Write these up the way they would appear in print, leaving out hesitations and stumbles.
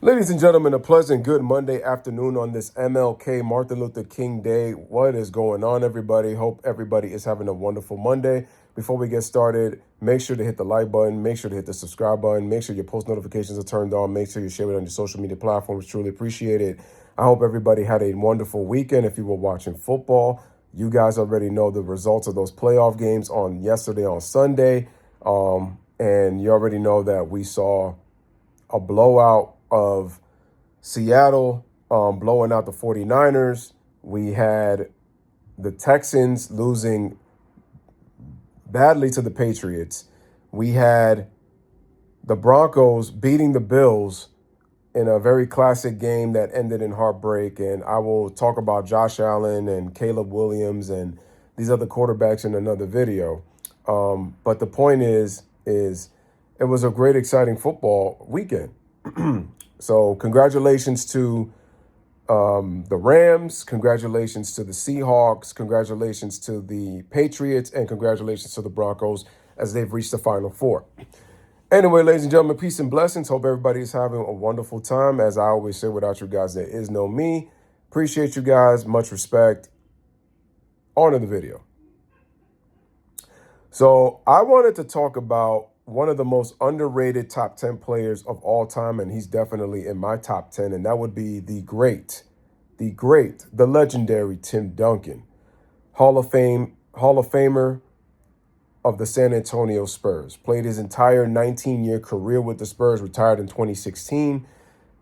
Ladies and gentlemen, a pleasant good Monday afternoon on this MLK Martin Luther King Day. What is going on, everybody? Hope everybody is having a wonderful Monday. Before we get started, make sure to hit the like button, make sure to hit the subscribe button, make sure your post notifications are turned on, make sure you share it on your social media platforms. Truly appreciate it. I hope everybody had a wonderful weekend. If you were watching football, you guys already know the results of those playoff games on yesterday on Sunday. And you already know that we saw a blowout of Seattle blowing out the 49ers. We had the Texans losing badly to the Patriots. We had the Broncos beating the Bills in a very classic game that ended in heartbreak. And I will talk about Josh Allen and Caleb Williams and these other quarterbacks in another video. But the point is it was a great, exciting football weekend. So congratulations to the Rams, congratulations to the Seahawks, congratulations to the Patriots, and congratulations to the Broncos as they've reached the Final Four. Anyway, ladies and gentlemen, peace and blessings. Hope everybody is having a wonderful time. As I always say, without you guys, there is no me. Appreciate you guys. Much respect. On to the video. So I wanted to talk about one of the most underrated top 10 players of all time, and he's definitely in my top 10, and that would be the legendary Tim Duncan, Hall of Famer of the San Antonio Spurs. Played his entire 19-year career with the Spurs, retired in 2016.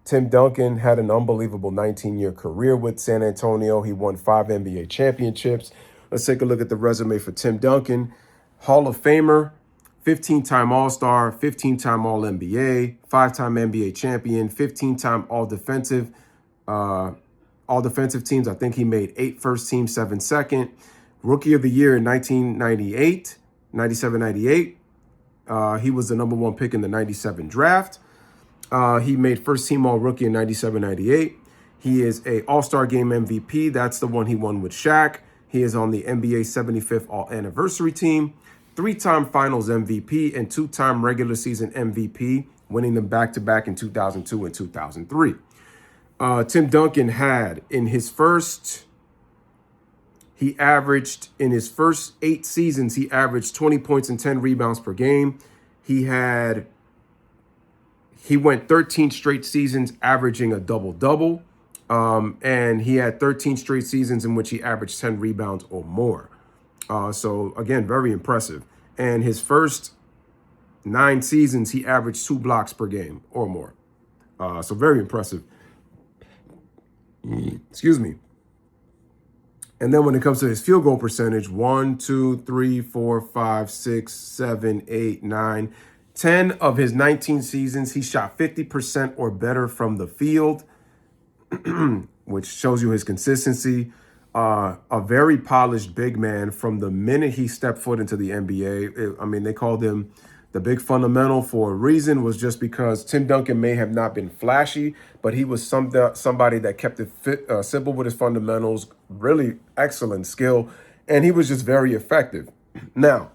Tim Duncan had an unbelievable 19-year career with San Antonio. He won 5 NBA championships. Let's take a look at the resume for Tim Duncan. Hall of Famer, 15-time All-Star, 15-time All-NBA, 5-time NBA champion, 15-time All-Defensive teams. I think he made 8 first team, 7 second. Rookie of the Year in 97-98. He was the number 1 pick in the 97 draft. He made first team All-Rookie in 97-98. He is a All-Star Game MVP. That's the one he won with Shaq. He is on the NBA 75th All-Anniversary team. 3-time Finals MVP and 2-time regular season MVP, winning them back-to-back in 2002 and 2003. Tim Duncan had in his first 8 seasons, he averaged 20 points and 10 rebounds per game. He went 13 straight seasons averaging a double-double. And he had 13 straight seasons in which he averaged 10 rebounds or more. So, again, very impressive. And his first 9 seasons, he averaged 2 blocks per game or more. So very impressive. Excuse me. And then when it comes to his field goal percentage, 1, 2, 3, 4, 5, 6, 7, 8, 9, 10 of his 19 seasons, he shot 50% or better from the field, which shows you his consistency. A very polished big man from the minute he stepped foot into the NBA. They called him the big fundamental for a reason, was just because Tim Duncan may have not been flashy, but he was somebody that kept it simple with his fundamentals, really excellent skill, and he was just very effective. Now,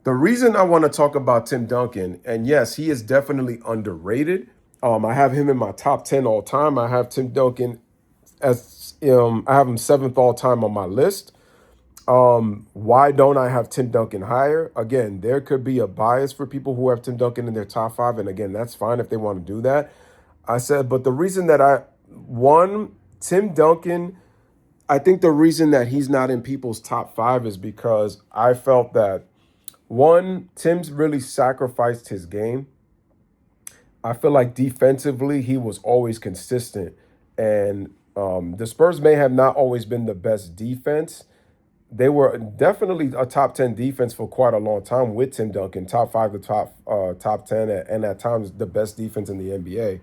the reason I want to talk about Tim Duncan, and yes, he is definitely underrated. I have him in my top 10 all time. I have Tim Duncan as I have him 7th all time on my list. Why don't I have Tim Duncan higher? Again, there could be a bias for people who have Tim Duncan in their top 5, and again, that's fine if they want to do that. But the reason that Tim Duncan, I think the reason that he's not in people's top 5 is because I felt that, Tim's really sacrificed his game. I feel like defensively, he was always consistent. And the Spurs may have not always been the best defense. They were definitely a top 10 defense for quite a long time with Tim Duncan, top 5 to top 10, and at times the best defense in the NBA.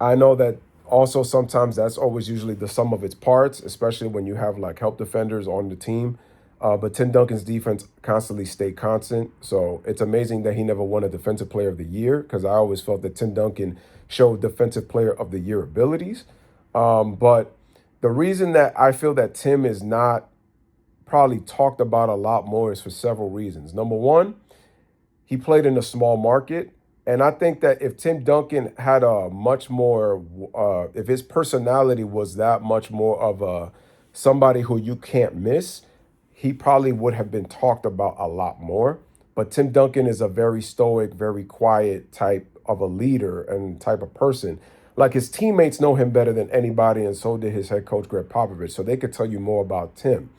I know that also sometimes that's always usually the sum of its parts, especially when you have like help defenders on the team. But Tim Duncan's defense constantly stayed constant. So it's amazing that he never won a Defensive Player of the Year, because I always felt that Tim Duncan showed Defensive Player of the Year abilities. But the reason that I feel that Tim is not probably talked about a lot more is for several reasons. Number one, he played in a small market, And I think that if Tim Duncan had a much more, if his personality was that much more of a somebody who you can't miss, he probably would have been talked about a lot more. But Tim Duncan is a very stoic, very quiet type of a leader and type of person. Like his teammates know him better than anybody, and so did his head coach Greg Popovich. So they could tell you more about Tim.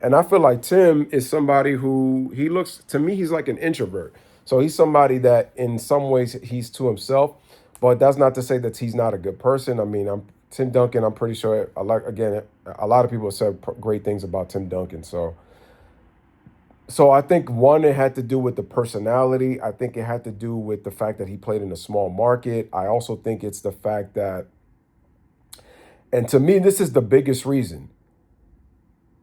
And I feel like Tim is somebody who he looks to me, he's like an introvert. So he's somebody that in some ways he's to himself, but that's not to say that he's not a good person. I mean, I'm Tim Duncan. I'm pretty sure a lot of people have said great things about Tim Duncan. So I think one, it had to do with the personality. I think it had to do with the fact that he played in a small market. I also think it's the fact that, and to me, this is the biggest reason,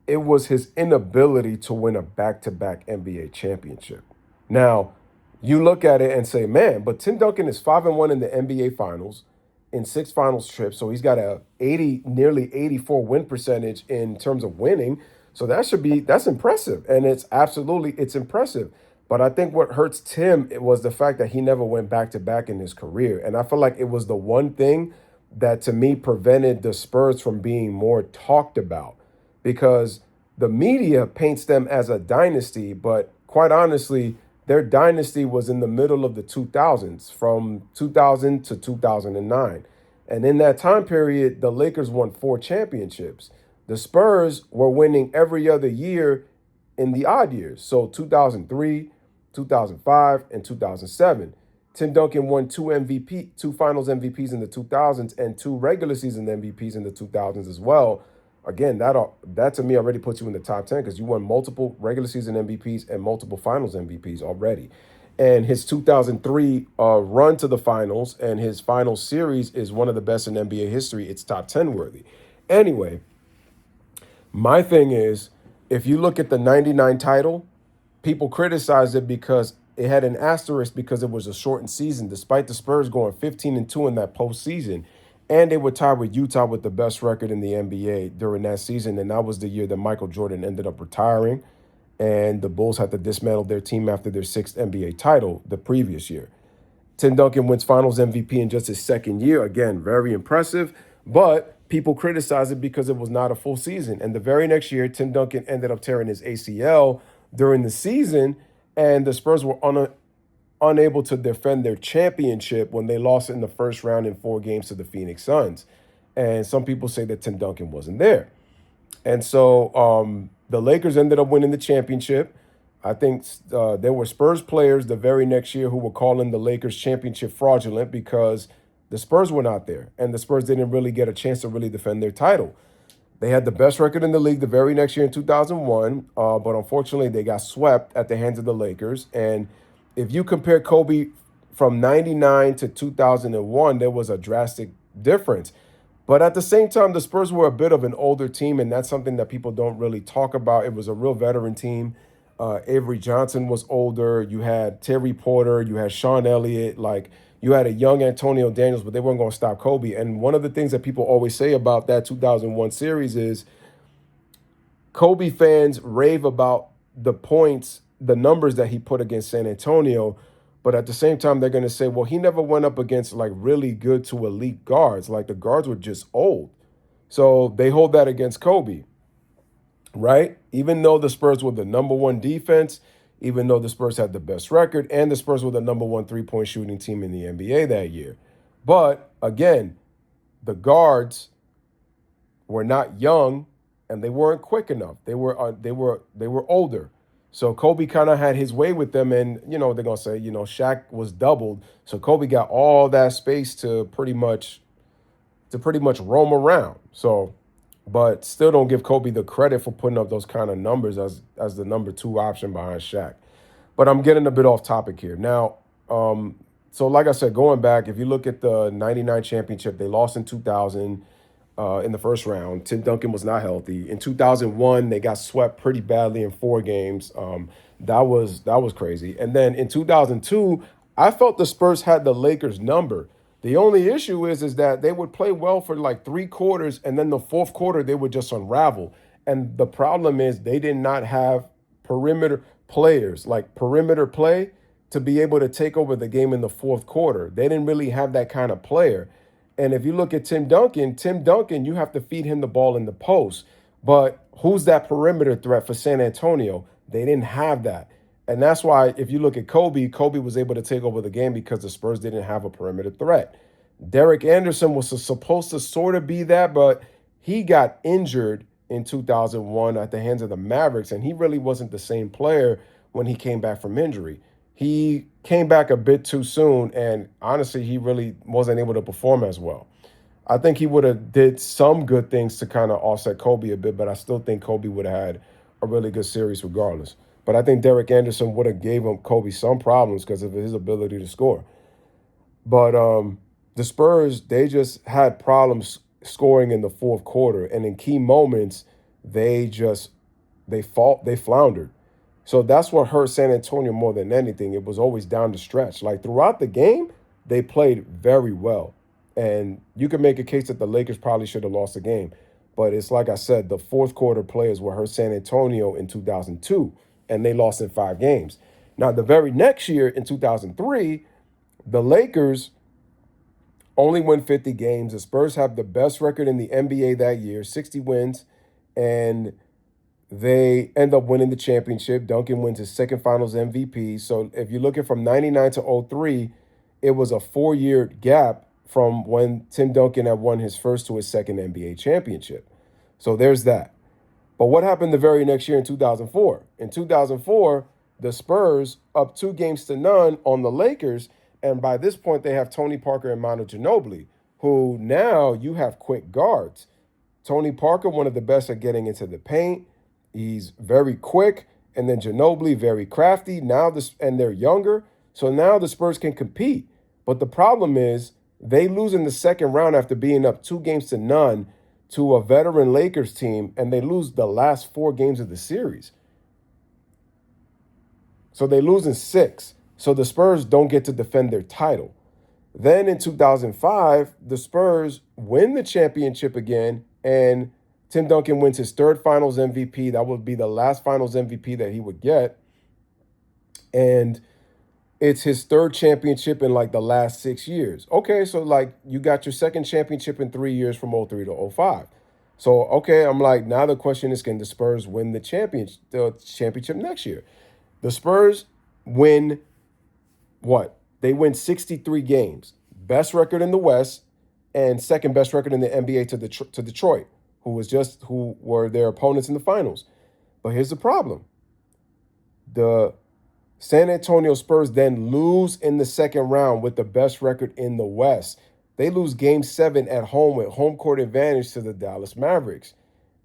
it was his inability to win a back-to-back NBA championship. Now, you look at it and say, man, but Tim Duncan is 5-1 in the NBA Finals in 6 finals trips, so he's got a nearly 84 win percentage in terms of winning. So that's impressive, and it's impressive. But I think what hurts Tim was the fact that he never went back-to-back in his career, and I feel like it was the one thing that to me prevented the Spurs from being more talked about because the media paints them as a dynasty, but quite honestly, their dynasty was in the middle of the 2000s, from 2000 to 2009. And in that time period, the Lakers won 4 championships. The Spurs were winning every other year in the odd years. So 2003, 2005, and 2007. Tim Duncan won 2 Finals MVPs in the 2000s and 2 regular season MVPs in the 2000s as well. Again, that to me already puts you in the top 10 because you won multiple regular season MVPs and multiple Finals MVPs already. And his 2003 run to the finals and his final series is one of the best in NBA history. It's top 10 worthy. Anyway, my thing is, if you look at the 99 title, people criticize it because it had an asterisk because it was a shortened season, despite the Spurs going 15-2 in that postseason. And they were tied with Utah with the best record in the NBA during that season. And that was the year that Michael Jordan ended up retiring. And the Bulls had to dismantle their team after their 6th NBA title the previous year. Tim Duncan wins Finals MVP in just his 2nd year. Again, very impressive. But people criticize it because it was not a full season. And the very next year, Tim Duncan ended up tearing his ACL during the season. And the Spurs were unable to defend their championship when they lost in the first round in 4 games to the Phoenix Suns. And some people say that Tim Duncan wasn't there. And so the Lakers ended up winning the championship. I think there were Spurs players the very next year who were calling the Lakers championship fraudulent because the Spurs were not there. And the Spurs didn't really get a chance to really defend their title. They had the best record in the league the very next year in 2001, but unfortunately they got swept at the hands of the Lakers. And if you compare Kobe from 99 to 2001, there was a drastic difference. But at the same time, the Spurs were a bit of an older team, and that's something that people don't really talk about. It was a real veteran team. Avery Johnson was older. You had Terry Porter. You had Sean Elliott. You had a young Antonio Daniels, but they weren't going to stop Kobe. And one of the things that people always say about that 2001 series is Kobe fans rave about the points, the numbers that he put against San Antonio. But at the same time, they're going to say, well, he never went up against really good to elite guards. Like the guards were just old. So they hold that against Kobe, right? Even though the Spurs were the number 1 defense, even though the Spurs had the best record, and the Spurs were the number 1 3-point shooting team in the NBA that year. But again, the guards were not young and they weren't quick enough. They were older. So Kobe kind of had his way with them, and they're gonna say, Shaq was doubled, so Kobe got all that space to pretty much roam around. So, but still don't give Kobe the credit for putting up those kind of numbers as the number 2 option behind Shaq. But I'm getting a bit off topic here. Now, so like I said, going back, if you look at the 99 championship, they lost in 2000 in the first round. Tim Duncan was not healthy. In 2001, they got swept pretty badly in 4 games. That was crazy. And then in 2002, I felt the Spurs had the Lakers number. The only issue is that they would play well for 3 quarters, and then the 4th quarter, they would just unravel. And the problem is they did not have perimeter players. Like perimeter play to be able to take over the game in the fourth quarter. They didn't really have that kind of player. And if you look at Tim Duncan, you have to feed him the ball in the post. But who's that perimeter threat for San Antonio? They didn't have that. And that's why if you look at Kobe was able to take over the game because the Spurs didn't have a perimeter threat. Derek Anderson was supposed to sort of be that, but he got injured in 2001 at the hands of the Mavericks, and he really wasn't the same player when he came back from injury. He came back a bit too soon, and honestly, he really wasn't able to perform as well. I think he would have did some good things to kind of offset Kobe a bit, but I still think Kobe would have had a really good series regardless. But I think Derek Anderson would have gave him Kobe some problems because of his ability to score. But the Spurs, they just had problems scoring in the fourth quarter, and in key moments, they floundered. So that's what hurt San Antonio more than anything. It was always down the stretch. Like throughout the game, they played very well. And you can make a case that the Lakers probably should have lost the game. But it's like I said, the fourth quarter players were hurt San Antonio in 2002, and they lost in 5 games. Now, the very next year in 2003, the Lakers only win 50 games. The Spurs have the best record in the NBA that year, 60 wins, and they end up winning the championship. Duncan wins his second finals MVP. So if you're looking from 99 to 03, it was a 4-year gap from when Tim Duncan had won his first to his second NBA championship. So there's that. But what happened the very next year in 2004? In 2004, the Spurs up 2-0 on the Lakers. And by this point, they have Tony Parker and Manu Ginobili, who now you have quick guards. Tony Parker, one of the best at getting into the paint. He's very quick. And then Ginobili, very crafty. And they're younger. So now the Spurs can compete. But the problem is they lose in the second round after being up 2-0 to a veteran Lakers team. And they lose the last 4 games of the series. So they lose in 6. So the Spurs don't get to defend their title. Then in 2005, the Spurs win the championship again, and Tim Duncan wins his 3rd finals MVP. That would be the last finals MVP that he would get. And it's his 3rd championship in like the last 6 years. Okay, so like you got your 2nd championship in 3 years from 03 to 05. So, okay, I'm like, now the question is, can the Spurs win the championship next year? The Spurs win what? They win 63 games. Best record in the West and second best record in the NBA to Detroit, who were their opponents in the finals. But here's the problem. The San Antonio Spurs then lose in the second round with the best record in the West. They lose Game 7 at home with home court advantage to the Dallas Mavericks.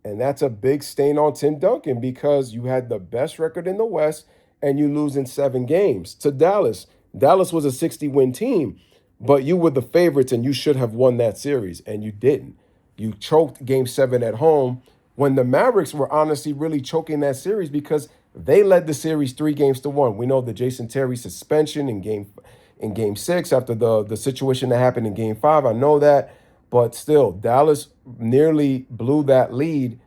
And that's a big stain on Tim Duncan because you had the best record in the West and you lose in 7 games to Dallas. Dallas was a 60-win team, but you were the favorites and you should have won that series, and you didn't. You choked Game 7 at home when the Mavericks were honestly really choking that series because they led the series 3-1. We know the Jason Terry suspension in Game 6 after the situation that happened in Game 5. I know that, but still, Dallas nearly blew that lead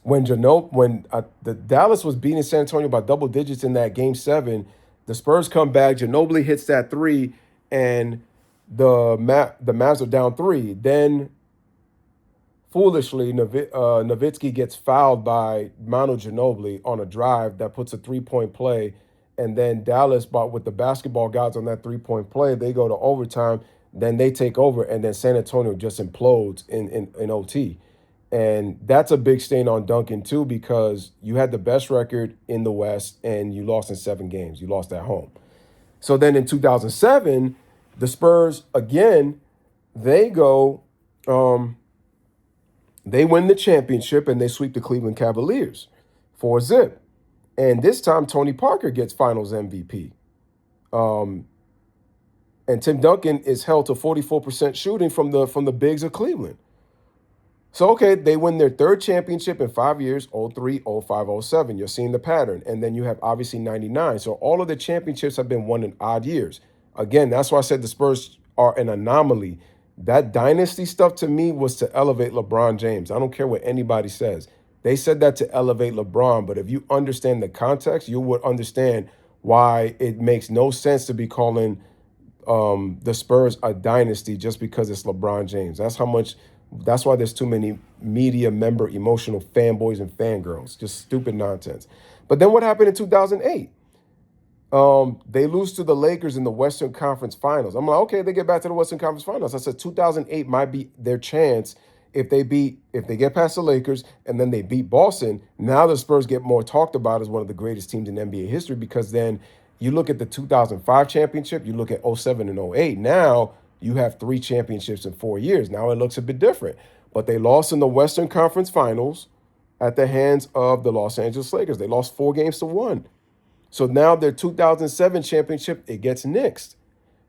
when the Dallas was beating San Antonio by double digits in that Game 7. The Spurs come back. Ginobili hits that 3, and the Mavs are down 3. Then, foolishly, Nowitzki gets fouled by Manu Ginobili on a drive that puts a 3-point play. And then Dallas, with the basketball gods on that 3-point play, they go to overtime. Then they take over, and then San Antonio just implodes in OT. And that's a big stain on Duncan, too, because you had the best record in the West and you lost in 7 games. You lost at home. So then in 2007, the Spurs, again, they go, they win the championship and they sweep the Cleveland Cavaliers 4-0. And this time, Tony Parker gets finals MVP. And Tim Duncan is held to 44% shooting from the bigs of Cleveland. So, okay, they win their 3rd championship in 5 years, 03, 05, 07. You're seeing the pattern. And then you have, obviously, 99. So all of the championships have been won in odd years. Again, that's why I said the Spurs are an anomaly. That dynasty stuff, to me, was to elevate LeBron James. I don't care what anybody says. They said that to elevate LeBron. But if you understand the context, you would understand why it makes no sense to be calling the Spurs a dynasty just because it's LeBron James. That's why there's too many media member emotional fanboys and fangirls. Just stupid nonsense. But then what happened in 2008? They lose to the Lakers in the Western Conference Finals. I'm like, okay, they get back to the Western Conference Finals. I said 2008 might be their chance if they get past the Lakers and then they beat Boston. Now the Spurs get more talked about as one of the greatest teams in NBA history, because then you look at the 2005 championship, you look at '07 and '08. Now you have 3 championships in 4 years. Now it looks a bit different. But they lost in the Western Conference Finals at the hands of the Los Angeles Lakers. They lost 4-1. So now their 2007 championship, it gets nixed.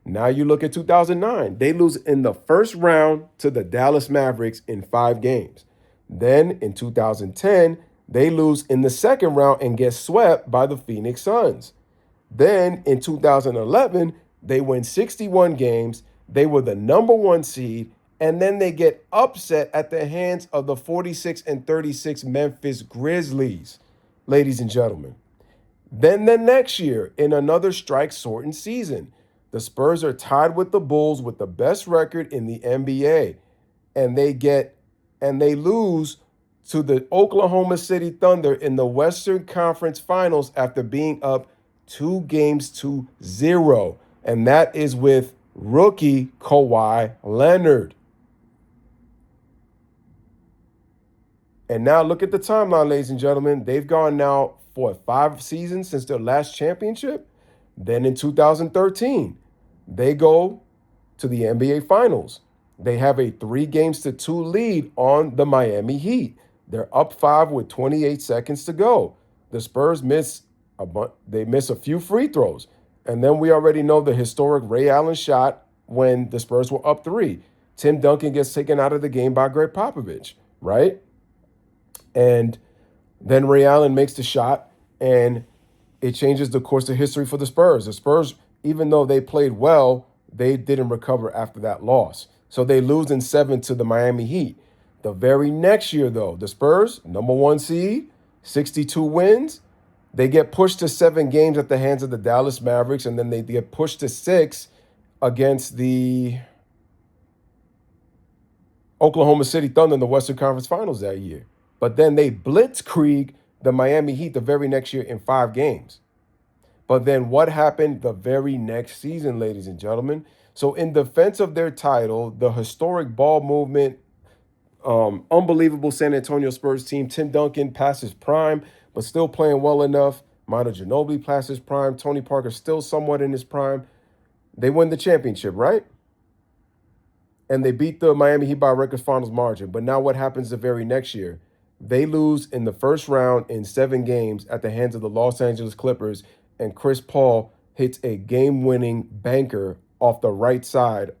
Now you look at 2009. They lose in the first round to the Dallas Mavericks in 5 games. Then in 2010, they lose in the second round and get swept by the Phoenix Suns. Then in 2011, they win 61 games. They were the number 1 seed. And then they get upset at the hands of the 46-36 Memphis Grizzlies, ladies and gentlemen. Then the next year, in another strike-sorting season, the Spurs are tied with the Bulls with the best record in the NBA. And they lose to the Oklahoma City Thunder in the Western Conference Finals after being up 2-0. And that is with rookie Kawhi Leonard. And now look at the timeline, ladies and gentlemen. They've gone now for 5 seasons since their last championship. Then in 2013, they go to the NBA Finals. They have a 3-2 lead on the Miami Heat. They're up 5 with 28 seconds to go. The Spurs miss a few free throws. And then we already know the historic Ray Allen shot when the Spurs were up 3. Tim Duncan gets taken out of the game by Greg Popovich, right? And then Ray Allen makes the shot, and it changes the course of history for the Spurs. The Spurs, even though they played well, they didn't recover after that loss. So they lose in 7 to the Miami Heat. The very next year, though, the Spurs, number 1 seed, 62 wins. They get pushed to 7 games at the hands of the Dallas Mavericks, and then they get pushed to 6 against the Oklahoma City Thunder in the Western Conference Finals that year. But then they blitzkrieg the Miami Heat the very next year in 5 games. But then what happened the very next season, ladies and gentlemen? So in defense of their title, the historic ball movement, unbelievable San Antonio Spurs team, Tim Duncan past his prime, but still playing well enough. Manu Ginobili past his prime. Tony Parker still somewhat in his prime. They win the championship, right? And they beat the Miami Heat by a record finals margin. But now what happens the very next year? They lose in the first round in 7 games at the hands of the Los Angeles Clippers, and Chris Paul hits a game-winning banker off the right side,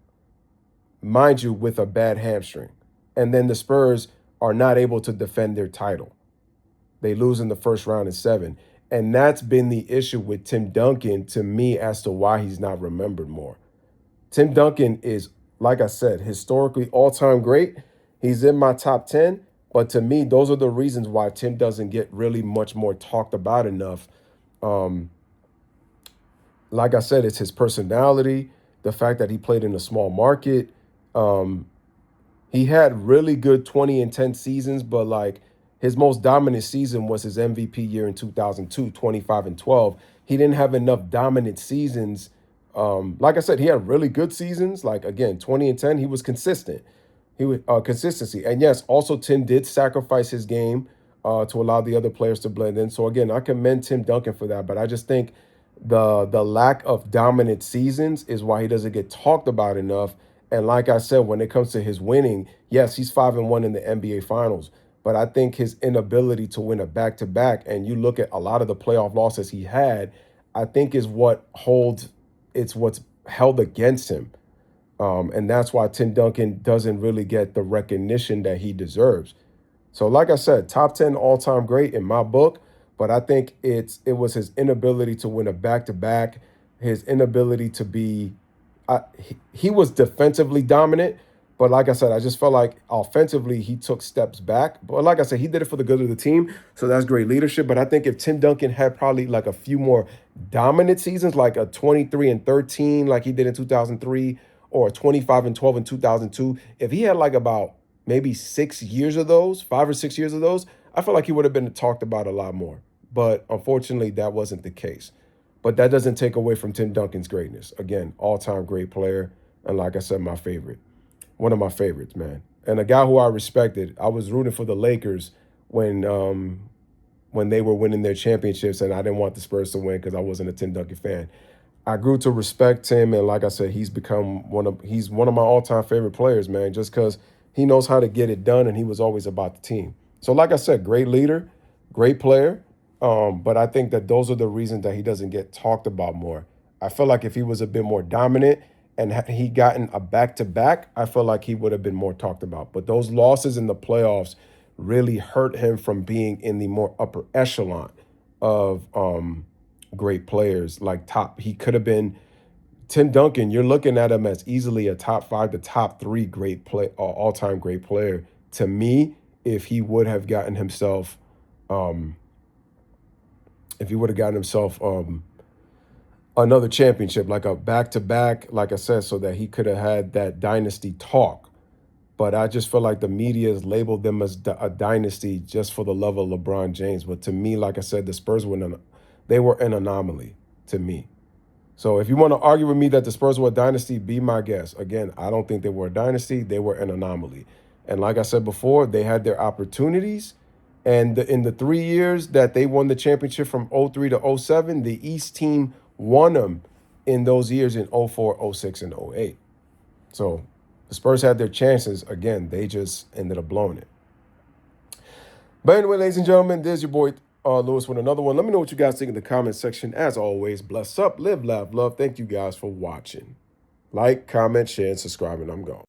mind you, with a bad hamstring. And then the Spurs are not able to defend their title. They lose in the first round in 7. And that's been the issue with Tim Duncan to me as to why he's not remembered more. Tim Duncan is, like I said, historically all-time great. He's in my top 10. But to me, those are the reasons why Tim doesn't get really much more talked about enough. Like I said, it's his personality, the fact that he played in a small market. He had really good 20 and 10 seasons, but like his most dominant season was his MVP year in 2002, 25 and 12. He didn't have enough dominant seasons. Like I said, he had really good seasons. Like, again, 20 and 10, he was consistent. He would consistency. And yes, also Tim did sacrifice his game to allow the other players to blend in. So again, I commend Tim Duncan for that. But I just think the lack of dominant seasons is why he doesn't get talked about enough. And like I said, when it comes to his winning, yes, he's 5-1 in the NBA Finals. But I think his inability to win a back-to-back, and you look at a lot of the playoff losses he had, I think is what's held against him. And that's why Tim Duncan doesn't really get the recognition that he deserves. So like I said, top 10 all-time great in my book, but I think it was his inability to win a back-to-back, his inability to be he was defensively dominant, But like I said, I just felt like offensively he took steps back. But like I said, he did it for the good of the team. So that's great leadership. But I think if Tim Duncan had probably like a few more dominant seasons, like a 23 and 13, like he did in 2003, or a 25 and 12 in 2002, if he had like about maybe 6 years of those, 5 or 6 years of those, I feel like he would have been talked about a lot more. But unfortunately, that wasn't the case. But that doesn't take away from Tim Duncan's greatness. Again, all-time great player. And like I said, my favorite. One of my favorites, man. And a guy who I respected. I was rooting for the Lakers when they were winning their championships, and I didn't want the Spurs to win because I wasn't a Tim Duncan fan. I grew to respect him, and like I said, he's one of my all-time favorite players, man, just because he knows how to get it done, and he was always about the team. So, like I said, great leader, great player, but I think that those are the reasons that he doesn't get talked about more. I feel like if he was a bit more dominant and he gotten a back-to-back, I feel like he would have been more talked about. But those losses in the playoffs really hurt him from being in the more upper echelon of great players. Like he could have been Tim Duncan. You're looking at him as easily a top 5 to top 3 all-time great player to me. If he would have gotten himself, um, another championship, like a back-to-back, like I said, so that he could have had that dynasty talk. But I just feel like the media has labeled them as a dynasty just for the love of LeBron James. But to me, like I said, the Spurs they were an anomaly to me. So if you want to argue with me that the Spurs were a dynasty, be my guest. Again, I don't think they were a dynasty. They were an anomaly. And like I said before, they had their opportunities. And in the 3 years that they won the championship from '03 to '07, the East team won them in those years in '04, '06, and '08. So the Spurs had their chances. Again, they just ended up blowing it. But anyway, ladies and gentlemen, there's your boy Louis with another one. Let me know what you guys think in the comment section. As always, bless up, live, laugh, love. Thank you guys for watching. Like, comment, share, and subscribe, and I'm gone.